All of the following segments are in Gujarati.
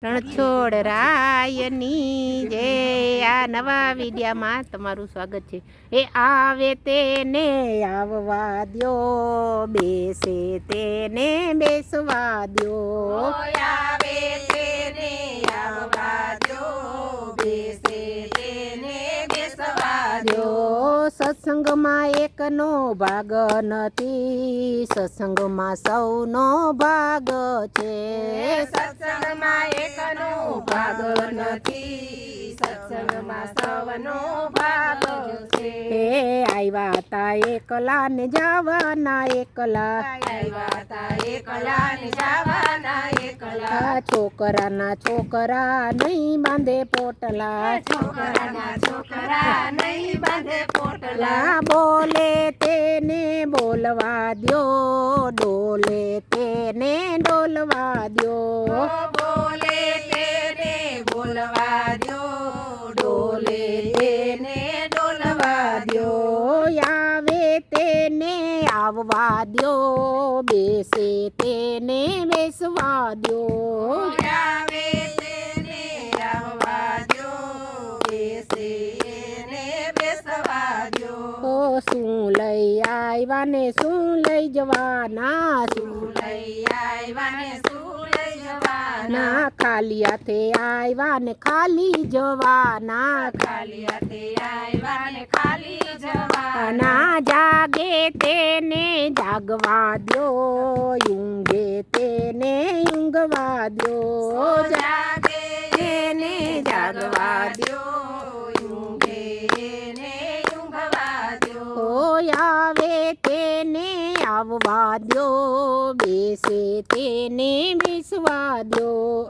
રણછોડ રાયની જય આ નવા વિડિયામાં તમારું સ્વાગત છે। એ આવે તેને આવવા દ્યો, બેસે તેને બેસવા દ્યો, આવે તેને આવવા દ્યો, બેસે તેને બેસવા દ્યો। સત્સંગમાં એકનો ભાગ નથી, સત્સંગમાં સૌનો ભાગ છે। સત્સંગમાં એકનો ભાગ નથી, સત્સંગમાં સૌનો ભાગ છે। એ આવ્યા તા એકલા ને જવાના એકલા, આવ્યા તા એકલા ને જવાના એકલા। છોકરાના છોકરા નહીં બાંધે પોટલા, છોકરાના છોકરા નહીં બાંધે પોટલા। બોલે તેને બોલવા દ્યો, ડોલે તેને ડોલવા દ્યો, બોલે તેને બોલવા દ્યો, ડોલે તેને ડોલવા દ્યો। આવે તેને આવવા દ્યો, બેસે તેને બેસવા દ્યો, આવે તેને આવવા દ્યો, બેસે એને બેસવા દ્યો। શું લઈ આવ્યા ને શું લઈ જવાના, શું લઈ આવ્યા ને શું લઈ જવાના, ના ખાલી હાથે આવ્યા ને ખાલી જવાના, ખાલી હાથે આવ્યા ને ખાલી જવાના। ના જાગે તેને જાગવા દ્યો, ઊંઘે તેને ઊંઘવા દ્યો, જાગે એને જાગવા દ્યો, ઊંઘે એને ઊંઘવા દ્યો। આવે તેને આવવા દ્યો, બેસે તેને બેસવા દ્યો,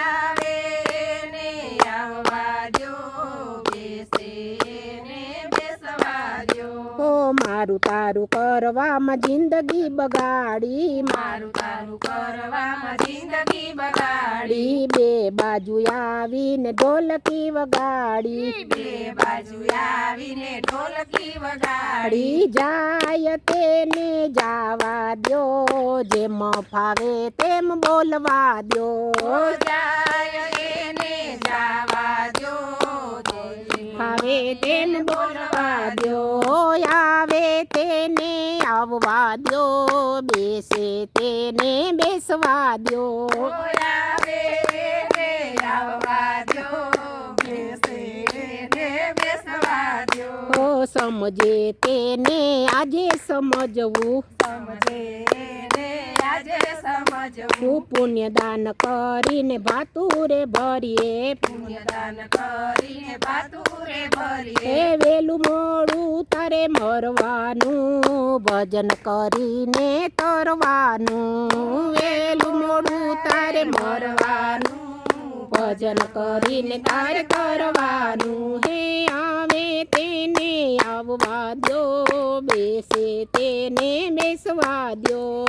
આવે એને આવવા દ્યો, બેસે એને બેસવા દ્યો। મારું તારું કરવામાં જિંદગી બગાડી, મારું તારું કરવામાં જિંદગી બગાડી, બે બાજુ આવીને ઢોલકી વગાડી, બે બાજુ આવીને ઢોલકી વગાડી। જાય તેને જાવા દ્યો, જેમ ફાવે તેમ બોલવા દ્યો, જાય એને જાવા દ્યો, ફાવે તેમ બોલવા દ્યો, આવે તેને આવવા દ્યો, બેસે તેને બેસવા દ્યો, આવે એને આવવા દ્યો, બેસે એને બેસવા દ્યો। સમજે તેને આજે સમજવું, સમજે એને આજે સમજવું, પુણ્યદાન કરીને ભાતુરે ભરીએ, પુણ્યદાન કરીને ભાતુરે ભરીએ। એ વેલું મોડું તારે મરવાનું, ભજન કરીને તરવાનું, વેલું મોડું તારે મરવાનું, ભજન કરીને તારે કરવાનું। હે આવે તેને આવવા દ્યો, બેસે તેને બેસવા દ્યો,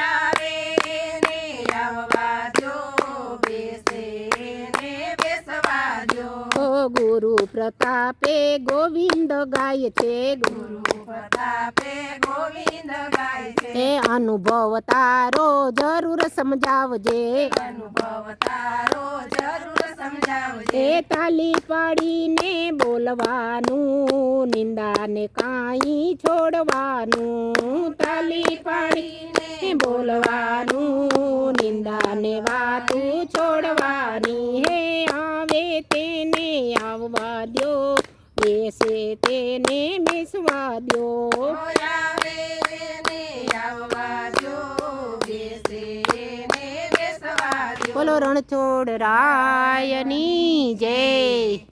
આવે એને આવવા દ્યો, બેસે એને બેસવા દ્યો। ગુરુ પ્રતાપે ગોવિંદ ગાય છે, ગુરુ પ્રતાપે ગોવિંદ ગાય છે, એ અનુભવ તારો જરૂર સમજાવજે, અનુભવ તારો જરૂર સમજાવજે। એ તાલી પાડીને બોલવાનું, નિંદાને કાંઈ છોડવાનું, તાલી પાડીને બોલવાનું, નિંદાને વાતું છોડવાની। હે આવે તેને આવવા દ્યો, બેસે તેને બેસવા દ્યો, આવે એને આવવા દ્યો, બેસે એને બેસવા દ્યો। બોલો રણછોડ રાયની જય।